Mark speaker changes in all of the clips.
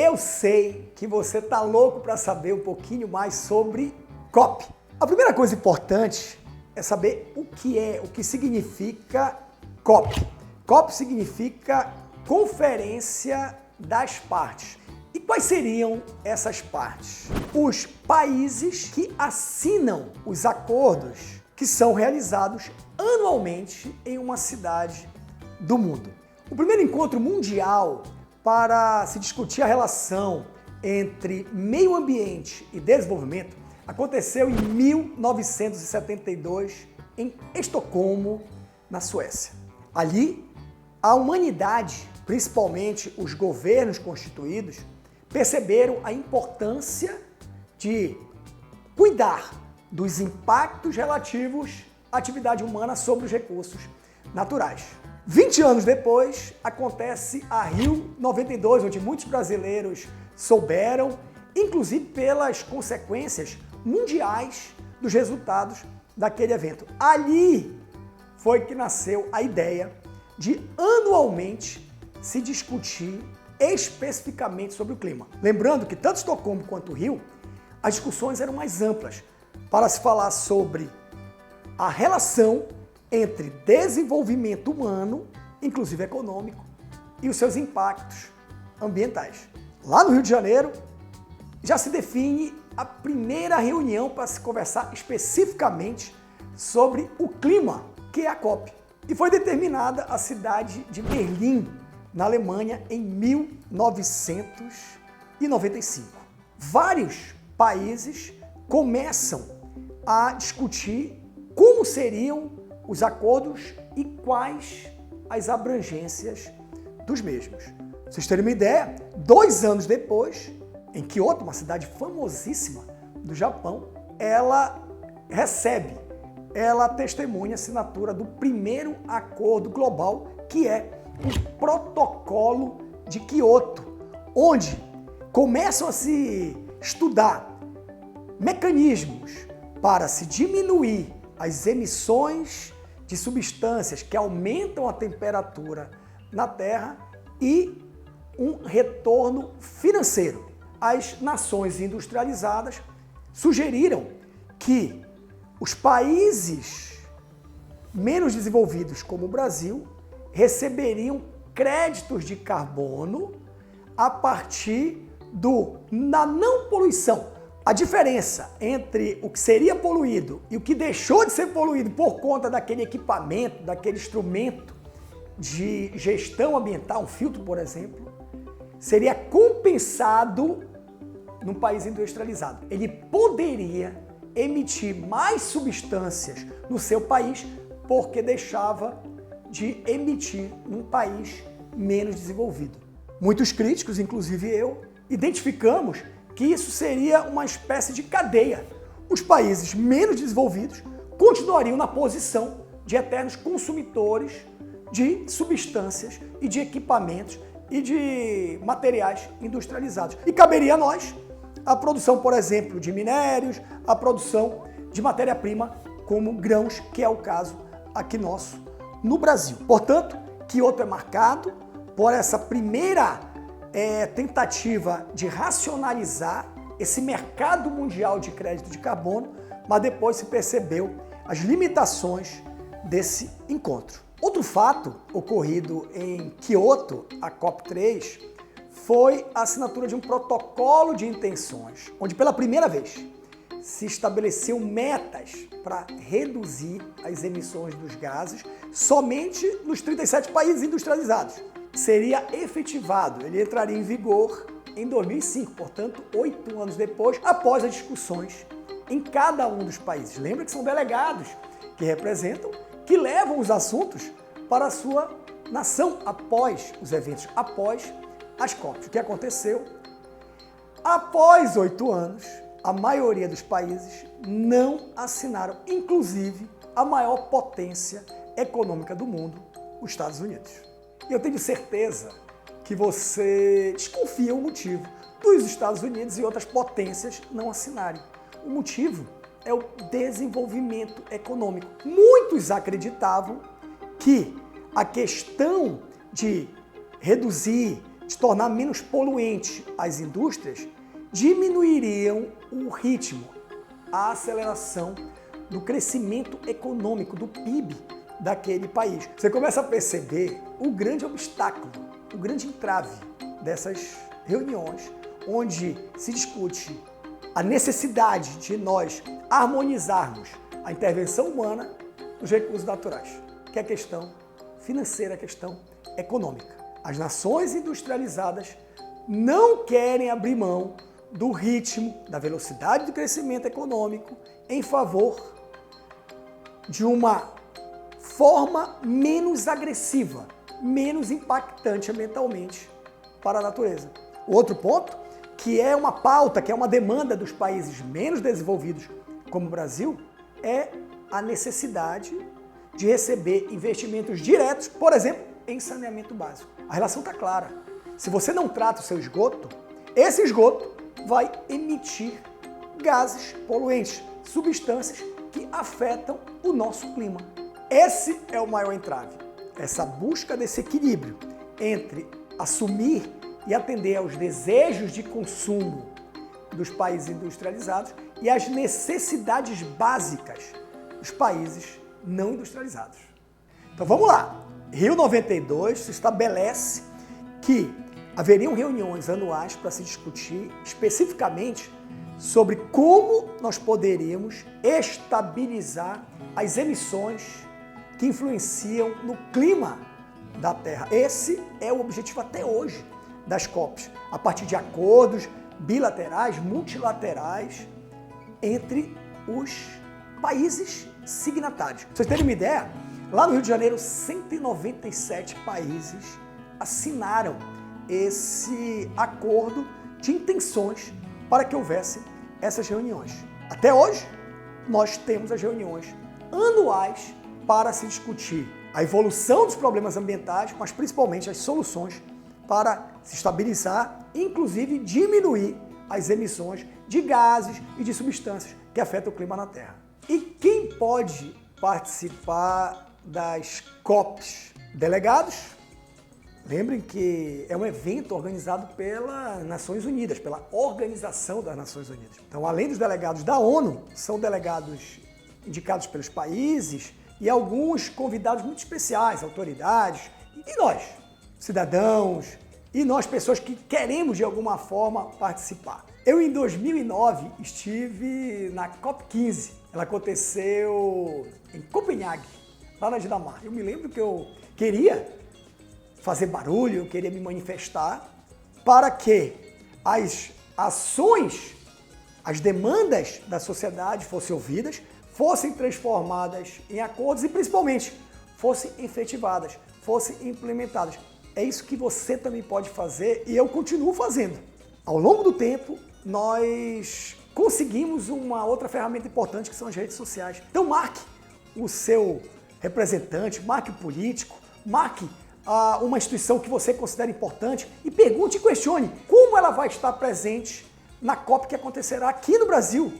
Speaker 1: Eu sei que você tá louco para saber um pouquinho mais sobre COP. A primeira coisa importante é saber o que significa COP. COP significa Conferência das Partes. E quais seriam essas partes? Os países que assinam os acordos que são realizados anualmente em uma cidade do mundo. O primeiro encontro mundial para se discutir a relação entre meio ambiente e desenvolvimento aconteceu em 1972 em Estocolmo, na Suécia. Ali, a humanidade, principalmente os governos constituídos, perceberam a importância de cuidar dos impactos relativos à atividade humana sobre os recursos naturais. 20 anos depois, acontece a Rio 92, onde muitos brasileiros souberam, inclusive pelas consequências mundiais dos resultados daquele evento. Ali foi que nasceu a ideia de anualmente se discutir especificamente sobre o clima. Lembrando que tanto Estocolmo quanto Rio, as discussões eram mais amplas para se falar sobre a relação entre desenvolvimento humano, inclusive econômico, e os seus impactos ambientais. Lá no Rio de Janeiro, já se define a primeira reunião para se conversar especificamente sobre o clima, que é a COP. E foi determinada a cidade de Berlim, na Alemanha, em 1995. Vários países começam a discutir como seriam os acordos e quais as abrangências dos mesmos. Pra vocês terem uma ideia, 2 anos depois, em Kyoto, uma cidade famosíssima do Japão, ela testemunha a assinatura do primeiro acordo global, que é o Protocolo de Kyoto, onde começam a se estudar mecanismos para se diminuir as emissões de substâncias que aumentam a temperatura na Terra e um retorno financeiro. As nações industrializadas sugeriram que os países menos desenvolvidos, como o Brasil, receberiam créditos de carbono a partir da não poluição. A diferença entre o que seria poluído e o que deixou de ser poluído por conta daquele equipamento, daquele instrumento de gestão ambiental, um filtro, por exemplo, seria compensado num país industrializado. Ele poderia emitir mais substâncias no seu país porque deixava de emitir num país menos desenvolvido. Muitos críticos, inclusive eu, identificamos que isso seria uma espécie de cadeia. Os países menos desenvolvidos continuariam na posição de eternos consumidores de substâncias e de equipamentos e de materiais industrializados. E caberia a nós a produção, por exemplo, de minérios, a produção de matéria-prima como grãos, que é o caso aqui nosso no Brasil. Portanto, Kyoto é marcado por essa primeira tentativa de racionalizar esse mercado mundial de crédito de carbono, mas depois se percebeu as limitações desse encontro. Outro fato ocorrido em Kyoto, a COP3, foi a assinatura de um protocolo de intenções, onde pela primeira vez se estabeleceu metas para reduzir as emissões dos gases somente nos 37 países industrializados. Seria efetivado, ele entraria em vigor em 2005, portanto, 8 anos depois, após as discussões em cada um dos países. Lembra que são delegados que representam, que levam os assuntos para a sua nação após os eventos, após as COPs. O que aconteceu? Após 8 anos, a maioria dos países não assinaram, inclusive a maior potência econômica do mundo, os Estados Unidos. E eu tenho certeza que você desconfia o motivo dos Estados Unidos e outras potências não assinarem. O motivo é o desenvolvimento econômico. Muitos acreditavam que a questão de reduzir, de tornar menos poluente as indústrias, diminuiriam o ritmo, a aceleração do crescimento econômico, do PIB daquele país. Você começa a perceber o grande obstáculo, o grande entrave dessas reuniões, onde se discute a necessidade de nós harmonizarmos a intervenção humana nos recursos naturais, que é a questão financeira, a questão econômica. As nações industrializadas não querem abrir mão do ritmo, da velocidade do crescimento econômico em favor de uma forma menos agressiva, menos impactante ambientalmente para a natureza. O outro ponto, que é uma pauta, que é uma demanda dos países menos desenvolvidos, como o Brasil, é a necessidade de receber investimentos diretos, por exemplo, em saneamento básico. A relação está clara. Se você não trata o seu esgoto, esse esgoto vai emitir gases poluentes, substâncias que afetam o nosso clima. Esse é o maior entrave, essa busca desse equilíbrio entre assumir e atender aos desejos de consumo dos países industrializados e às necessidades básicas dos países não industrializados. Então vamos lá. Rio 92 se estabelece que haveriam reuniões anuais para se discutir especificamente sobre como nós poderíamos estabilizar as emissões que influenciam no clima da Terra. Esse é o objetivo até hoje das COPs, a partir de acordos bilaterais, multilaterais entre os países signatários. Pra vocês terem uma ideia, lá no Rio de Janeiro, 197 países assinaram esse acordo de intenções para que houvesse essas reuniões. Até hoje, nós temos as reuniões anuais para se discutir a evolução dos problemas ambientais, mas principalmente as soluções para se estabilizar, inclusive diminuir as emissões de gases e de substâncias que afetam o clima na Terra. E quem pode participar das COPs? Delegados. Lembrem que é um evento organizado pelas Nações Unidas, pela Organização das Nações Unidas. Então, além dos delegados da ONU, são delegados indicados pelos países e alguns convidados muito especiais, autoridades, e nós, cidadãos, e nós, pessoas que queremos de alguma forma participar. Eu, em 2009, estive na COP15. Ela aconteceu em Copenhague, lá na Dinamarca. Eu me lembro que eu queria fazer barulho, eu queria me manifestar para que as ações, as demandas da sociedade fossem ouvidas, fossem transformadas em acordos e, principalmente, fossem efetivadas, fossem implementadas. É isso que você também pode fazer e eu continuo fazendo. Ao longo do tempo, nós conseguimos uma outra ferramenta importante que são as redes sociais. Então marque o seu representante, marque o político, marque uma instituição que você considera importante e pergunte e questione como ela vai estar presente na COP que acontecerá aqui no Brasil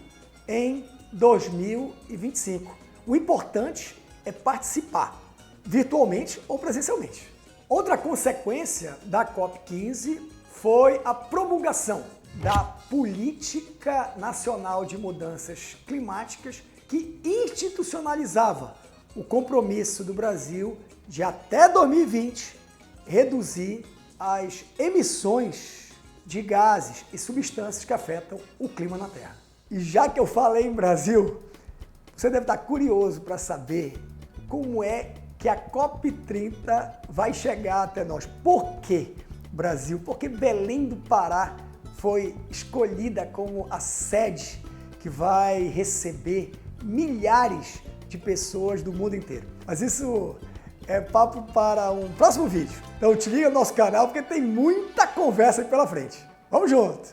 Speaker 1: em 2025. O importante é participar, virtualmente ou presencialmente. Outra consequência da COP15 foi a promulgação da Política Nacional de Mudanças Climáticas, que institucionalizava o compromisso do Brasil de até 2020 reduzir as emissões de gases e substâncias que afetam o clima na Terra. E já que eu falei em Brasil, você deve estar curioso para saber como é que a COP30 vai chegar até nós. Por que Brasil? Porque Belém do Pará foi escolhida como a sede que vai receber milhares de pessoas do mundo inteiro. Mas isso é papo para um próximo vídeo. Então te liga no nosso canal porque tem muita conversa aí pela frente. Vamos junto!